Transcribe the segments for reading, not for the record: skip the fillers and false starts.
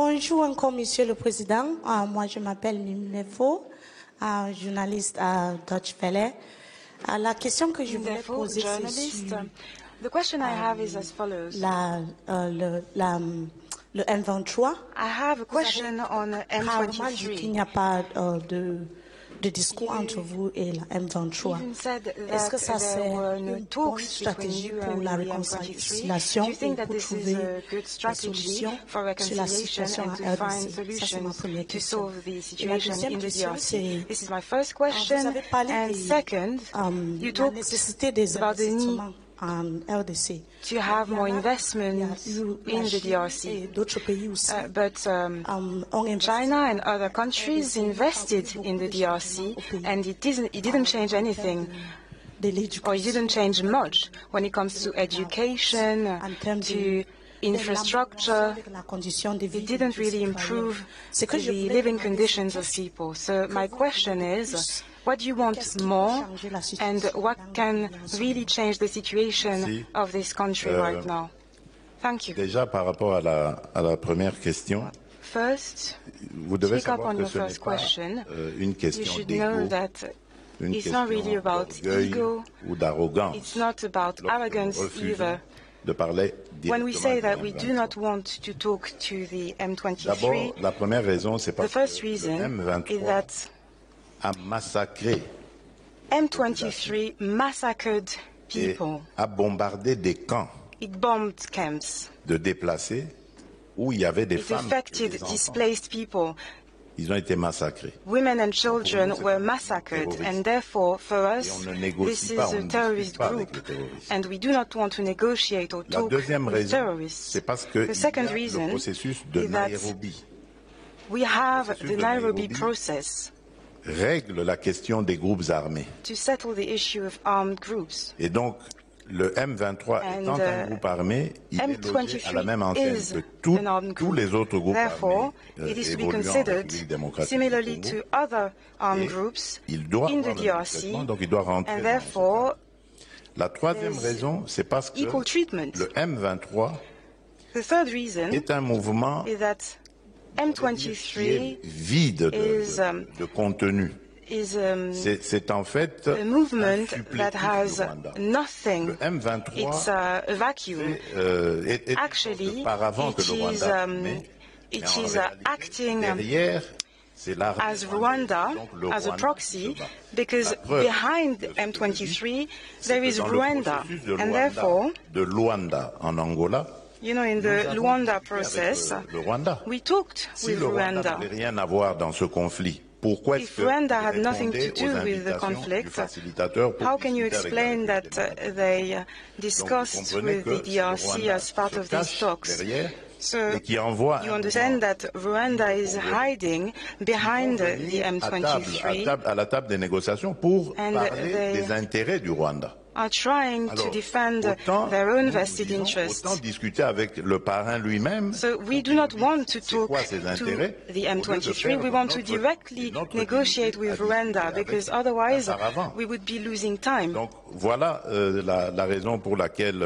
Bonjour encore, Monsieur le Président. Moi, je m'appelle Mimefo, journaliste à Deutsche Welle. La question que je voulais poser, c'est sur The question I have is as follows. le M23. I have a question on Rarement dit qu'il n'y M23. a pas de discours entre vous et la M23. Even said Est-ce que that ça c'est there were no une bonne talks stratégie between you pour and la the M23? réconciliation Do you think et that pour this is trouver a good des strategy solutions for sur la reconciliation situation and à to RDC? find Ça, c'est ma solutions première to question. solve the Et la situation deuxième in the question, DRC? c'est This is my first vous question. avez parlé And second, you la talked nécessité des about the need investissements en RDC. to have more Il y a investments eu in la the Chine DRC. et d'autres pays aussi. But ont investi China and other en countries RDC. invested in the DRC, and it didn't change anything, de or it l'éducation, didn't change much when it comes to education, en termes to infrastructure. de la condition de vie It de didn't nos really citoyens. improve Ce que je the voulais living demander, conditions c'est of qu'est-ce people. So my que vous question voulez is, plus? what do you want Qu'est-ce qui peut more, changer la and situation what dans le can pays en ce really moment? change the situation Merci. of this country right now? Thank you. Déjà, par rapport à la première question, First, vous devez pick up savoir on que your ce n'est first pas question. une You question should know d'ego, that une it's not really question about d'orgueil ego. ou d'arrogance. It's not about Lorsque nous arrogance refusons either. de parler When we directement say du that we do not M23. want to talk to the M23, D'abord, la première raison, c'est the parce first que le reason is M23 that a massacré M23 massacred et people. a bombardé des camps It bombed camps. de déplacés où il y avait des It femmes et affected des enfants. displaced people. Ils ont été massacrés. Women and children c'est were un massacred, terroriste. and therefore, for Et us, on ne this négocie is pas, a on ne terrorist discute pas avec group, les terroristes. and we do not want to negotiate or La talk deuxième with raison, terrorists. c'est parce qu'il y The a second le reason processus de is that Nairobi we have processus the de Nairobi Nairobi. process règle la question des groupes armés. to settle the issue of armed groups. Et donc, le M23 And, étant un groupe armé, il est logé à la même M23 enseigne is que an armed tous group. les autres groupes Therefore, armés it is to be évoluant en considered République démocratique similarly du Congo. to other armed Et groups il doit in avoir the le même DRC, traitement, donc il doit rentrer and dans therefore, La troisième there's raison, c'est parce que equal treatment. le M23 The third reason est un mouvement is that qui est M23 vide de contenu. is C'est en fait a movement un supplétif that has du Rwanda. nothing. Le M23 It's a vacuum. est Actually, auparavant que it le is, Rwanda, mais it en is réalité, acting derrière, c'est l'armée as rwandaise. Rwanda, Donc, le as a Rwanda proxy, se bat. because La preuve behind de ce que je M23, c'est there que is dans le Rwanda. processus de And Luanda, therefore, de Luanda en Angola, you know, in nous the avons Luanda discuté avec process, le Rwanda. we talked Si with le Rwanda Rwanda. n'avait rien à voir dans ce conflit, pourquoi est-ce If que Rwanda vous had nothing to répondez do aux with the invitations du conflict, facilitateur pour how can you discuter avec la explain République that démocratique? they discussed comprenez with que the c'est le DRC Rwanda as part se of these cache talks? derrière So et qui envoie you un understand mouvement that Rwanda is hiding behind the venir à M23, la table des négociations pour And parler they- des intérêts du Rwanda. are trying to Alors, defend autant, their own nous vested disons, interests. autant discuter avec le parrain lui-même. So we do not want to C'est talk quoi ses to intérêts? the Au lieu de M23. faire We want to notre- directly notre negotiate dignité with à discuter Rwanda, avec because un otherwise paravent. we would be losing time. Donc voilà la raison pour laquelle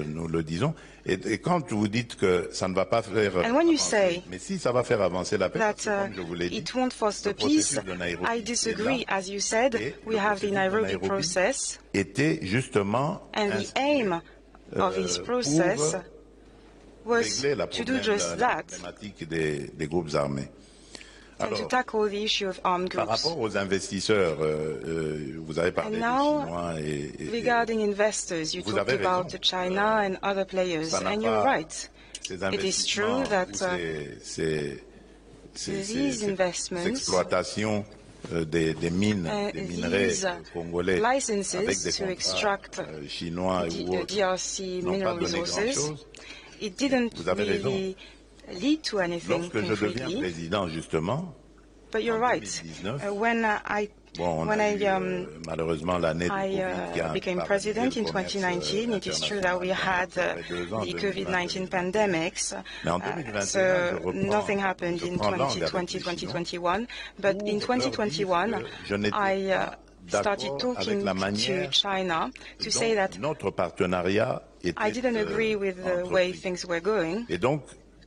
nous le disons. Et quand vous dites que ça ne va pas faire And when you avancer, say mais si ça va faire avancer la paix, parce that que comme je vous l'ai dit, it won't foster le peace, processus de Nairobi I est disagree. là. As you said, Et we le have the processus de Nairobi Nairobi process, était justement and the inscrit aim of this process was régler la to do just that, problématique des groupes armés. and to Alors, tackle the issue of armed par groups. rapport aux investisseurs, vous avez parlé And des now, Chinois et regarding investors, you Vous talked avez about raison. China and other players, ça n'a and you're pas- right. ces It is true investissements that ou these investments, cette exploitation des mines, des minerais these congolais avec licenses des to contrats extract chinois ou autres DRC n'ont pas mineral donné resources, grand-chose. it didn't Vous avez raison. really lead to anything Lorsque je deviens concretely. président, justement, But you're en right. 2019, When on when a I eu, malheureusement l'année du Covid qui a became paralysé president le in commerce 2019, it is true that we had international. Ça fait 2 ans, the 2020, COVID-19 pandemics. Mais en 2021, So je reprends- nothing happened je in prends langue avec 2020, les Chinois 2021. But pour in leur 2021, dire que je n'étais I pas started d'accord avec talking la to manière China to dont say that notre partenariat était I didn't agree with the way entrepris. things were going. Et donc,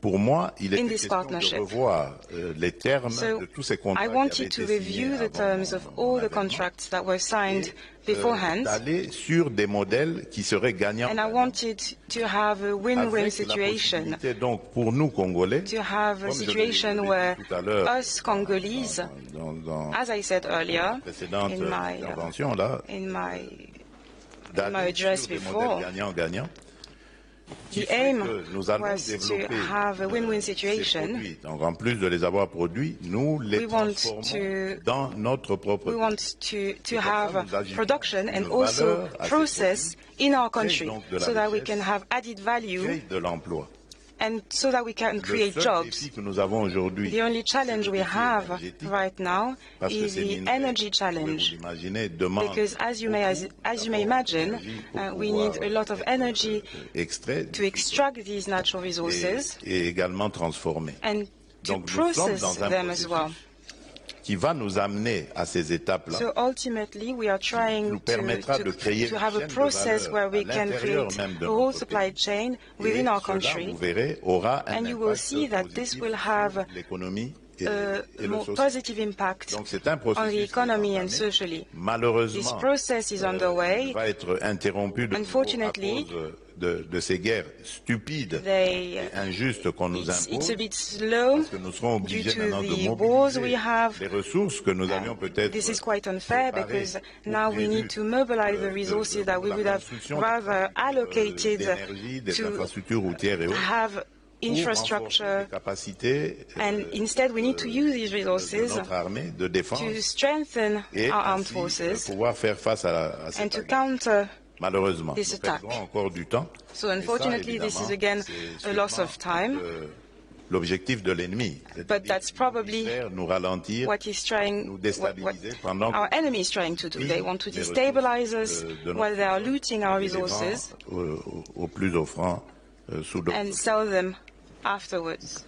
pour moi, il est in this question partnership. de revoir les termes So de tous ces contrats I qui want avaient you to été review signés the terms of all the contracts that were signed beforehand, d'aller sur des modèles qui seraient gagnants. and I wanted to have a win-win Avec situation, la possibilité, donc, pour nous, Congolais, to have a comme je l'ai situation dit where tout à l'heure, us Congolese, dans as I said earlier précédente in my intervention, là, address sur des before, modèles gagnants-gagnants, the aim nous allons was to développer have a win-win ces situation. produits. Donc, en plus de les avoir produits, nous les We want transformons dans notre propre We want to have production and also process in our country so that we can have added value créer de l'emploi. and so that we can create Le seul jobs. défi que nous avons aujourd'hui, The only challenge we have right now parce que is ces the minerais, energy vous challenge. pouvez vous imaginer, demandent Because as you may imagine, we need a lot of energy extraits to extract these natural resources et également transformer. and to Donc, nous sommes process dans un them as well. qui va nous amener à ces étapes-là, So ultimately, we are trying nous permettra de créer to une have a chaîne de process valeur where we à can l'intérieur create même de a whole notre supply pays. chain Et within our cela, country, vous verrez, aura un and you will impact see that this positif will sur have l'économie et a le more social. positive impact Donc c'est un on processus the qui est economy and entamé. socially. This Malheureusement, process is underway. va être interrompu de nouveau à Unfortunately, cause de ces guerres stupides et injustes qu'on nous It's impose. a bit slow Parce que nous serons due obligés to maintenant de the wars we mobiliser have. les ressources que nous avions peut-être This is quite unfair préparées because ou now we prévues need to mobilize the resources that we pour la would have construction rather allocated d'énergie, des to infrastructures routières et autres. have Pour renforcer infrastructure, les capacités and instead we need to use these de resources notre armée de défense to strengthen et our armed ainsi forces pouvoir faire face à and cette to guerre. counter. Malheureusement, this nous attack. perdrons encore du temps. So Et ça, unfortunately, this is évidemment, again c'est a loss sûrement of time. l'objectif de l'ennemi. But that's probably nous ralentir, what he's trying, nous déstabiliser pendant our enemy is trying to do. They want to les destabilize us ressources de while they are notre looting our et les resources vend au plus offrant sous d'autres. and sell them afterwards.